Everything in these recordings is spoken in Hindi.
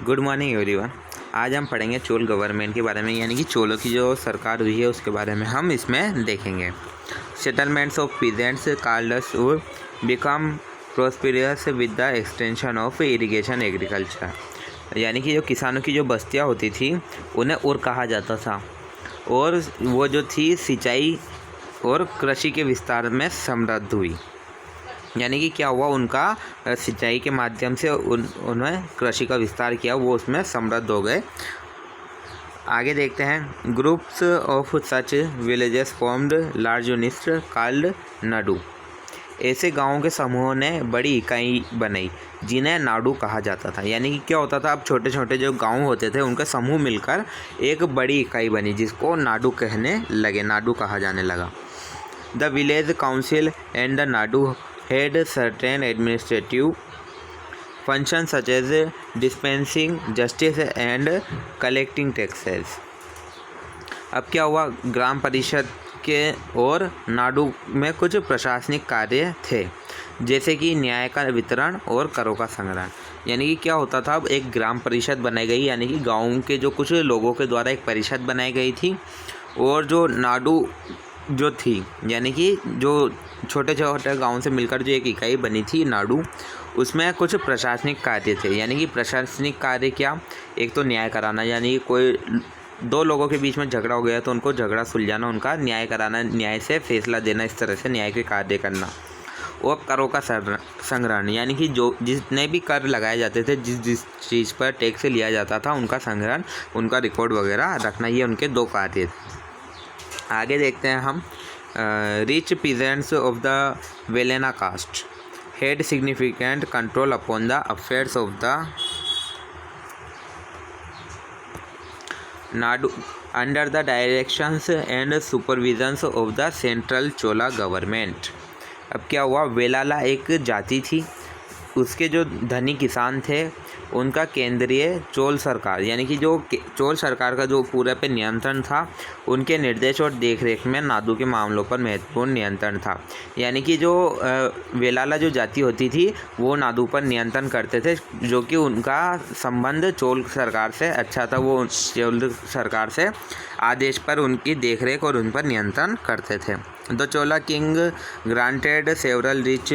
Good morning everyone. आज हम पढ़ेंगे चोल गवर्नमेंट के बारे में, यानी कि चोलों की जो सरकार हुई है उसके बारे में हम इसमें देखेंगे। Settlements of peasants called become prosperous with the extension of irrigation agriculture, यानी कि जो किसानों की जो बस्तियाँ होती थी उन्हें उर कहा जाता था, और वो जो थी सिंचाई और कृषि के विस्तार में समृद्ध हुई। यानी कि क्या हुआ, उनका सिंचाई के माध्यम से उन्हें कृषि का विस्तार किया, वो उसमें समृद्ध हो गए। आगे देखते हैं। Groups of such villages formed large units called Nadu. ऐसे गांवों के समूहों ने बड़ी इकाई बनाई जिन्हें नाडू कहा जाता था। यानी कि क्या होता था, अब छोटे छोटे जो गांव होते थे उनका समूह मिलकर एक बड़ी इकाई बनी जिसको नाडू कहने लगे, नाडू कहा जाने लगा। The village council and the Nadu had certain administrative functions such as dispensing justice and collecting taxes। अब क्या हुआ, ग्राम परिषद के और नाडू में कुछ प्रशासनिक कार्य थे, जैसे कि न्याय का वितरण और करों का संग्रहण। यानी कि क्या होता था, अब एक ग्राम परिषद बनाई गई, यानी कि गाँव के जो कुछ लोगों के द्वारा एक परिषद बनाई गई थी, और जो नाडू जो थी, यानी कि जो छोटे छोटे गांव से मिलकर जो एक इकाई बनी थी नाडू, उसमें कुछ प्रशासनिक कार्य थे। यानी कि प्रशासनिक कार्य क्या, एक तो न्याय कराना, यानी कि कोई दो लोगों के बीच में झगड़ा हो गया तो उनको झगड़ा सुलझाना, उनका न्याय कराना, न्याय से फैसला देना, इस तरह से न्याय के कार्य करना। और करों का संग्रहण, यानी कि जो जितने भी कर लगाए जाते थे, जिस चीज़ पर टैक्स लिया जाता था, उनका संग्रहण, उनका रिकॉर्ड वगैरह रखना, ये उनके दो कार्य थे। आगे देखते हैं हम। Rich peasants of the Vellala caste had significant control upon the affairs of the nadu under the directions and supervisions of the central Chola government. अब क्या हुआ, वेलाला एक जाति थी, उसके जो धनी किसान थे उनका केंद्रीय चोल सरकार, यानी कि जो चोल सरकार का जो पूरे पे नियंत्रण था, उनके निर्देश और देखरेख में नाडू के मामलों पर महत्वपूर्ण नियंत्रण था। यानी कि जो वेलाला जो जाति होती थी वो नाडू पर नियंत्रण करते थे, जो कि उनका संबंध चोल सरकार से अच्छा था। वो चोल सरकार से आदेश पर उनकी देखरेख और उन पर नियंत्रण करते थे। The Chola king granted several rich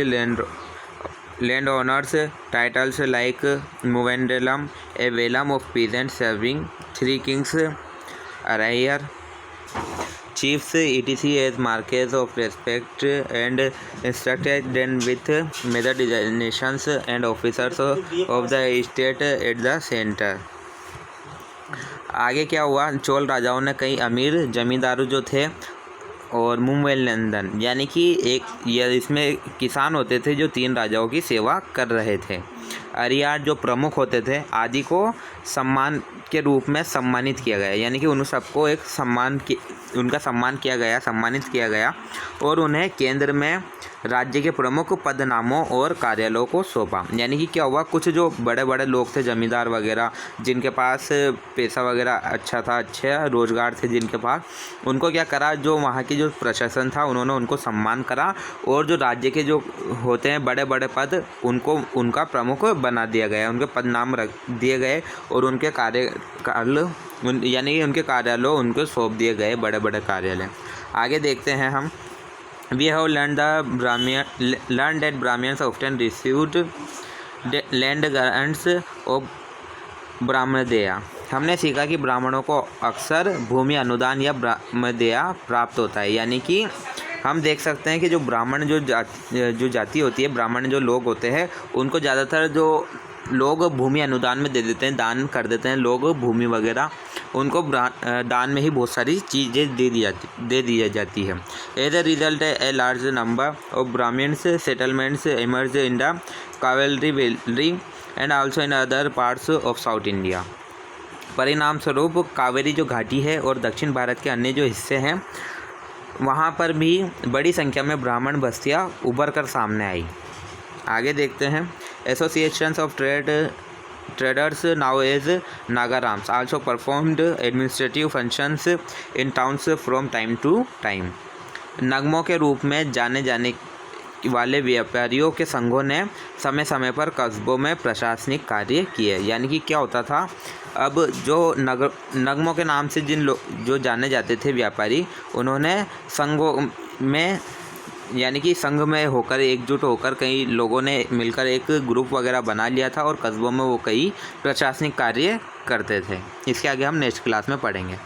landowners titles like Muvendalam, a velum of peasants serving three kings, Arayar chiefs etc. as markers of respect, and instructed them with major designations and officers of the state at the center। आगे क्या हुआ, चोल राजाओं ने कई अमीर जमींदारों जो थे और मुंबई लंदन, यानी कि इसमें किसान होते थे जो 3 राजाओं की सेवा कर रहे थे। अरियार जो प्रमुख होते थे आदि को सम्मान के रूप में सम्मानित किया गया, यानी कि उन सबको एक उनका सम्मानित किया गया और उन्हें केंद्र में राज्य के प्रमुख पदनामों और कार्यालयों को सौंपा। यानी कि क्या हुआ, कुछ जो बड़े बड़े लोग थे, जमींदार वगैरह, जिनके पास पैसा वगैरह अच्छा था, अच्छे रोजगार थे जिनके पास, उनको क्या करा, जो वहाँ की जो प्रशासन था उन्होंने उनको सम्मान करा, और जो राज्य के जो होते हैं बड़े बड़े पद, उनको उनका प्रमुख बना दिया गया, उनके पदनाम रख दिए गए, और उनके कार्यकाल यानी कि उनके कार्यालय उनको सौंप दिए गए, बड़े बड़े कार्यालय। आगे देखते हैं हम। We have learned that Brahmins often received land grants of ब्राह्मणदेया। हमने सीखा कि ब्राह्मणों को अक्सर भूमि अनुदान या ब्राह्मणदेया प्राप्त होता है। यानी कि हम देख सकते हैं कि जो ब्राह्मण जो जाति होती है, ब्राह्मण जो लोग होते हैं, उनको ज़्यादातर जो लोग भूमि अनुदान में दे देते हैं, दान कर देते हैं लोग, भूमि वगैरह उनको दान में ही बहुत सारी चीज़ें दे दी जाती है। As a result a large number of Brahmans settlements emerge in the Kaveri valley and also in other parts of South India. परिणाम स्वरूप कावेरी जो घाटी है और दक्षिण भारत के अन्य जो हिस्से हैं, वहाँ पर भी बड़ी संख्या में ब्राह्मण बस्तियाँ उभर कर सामने आई। आगे देखते हैं। Associations of traders now as Nagarams also performed administrative functions in towns from time to time। नगमों के रूप में जाने वाले व्यापारियों के संघों ने समय समय पर कस्बों में प्रशासनिक कार्य किए। यानी कि क्या होता था, अब जो नगमों के नाम से जो जाने जाते थे व्यापारी, उन्होंने संघों में यानी कि संघ में होकर एकजुट होकर कई लोगों ने मिलकर एक ग्रुप वगैरह बना लिया था और कस्बों में वो कई प्रशासनिक कार्य करते थे। इसके आगे हम नेक्स्ट क्लास में पढ़ेंगे।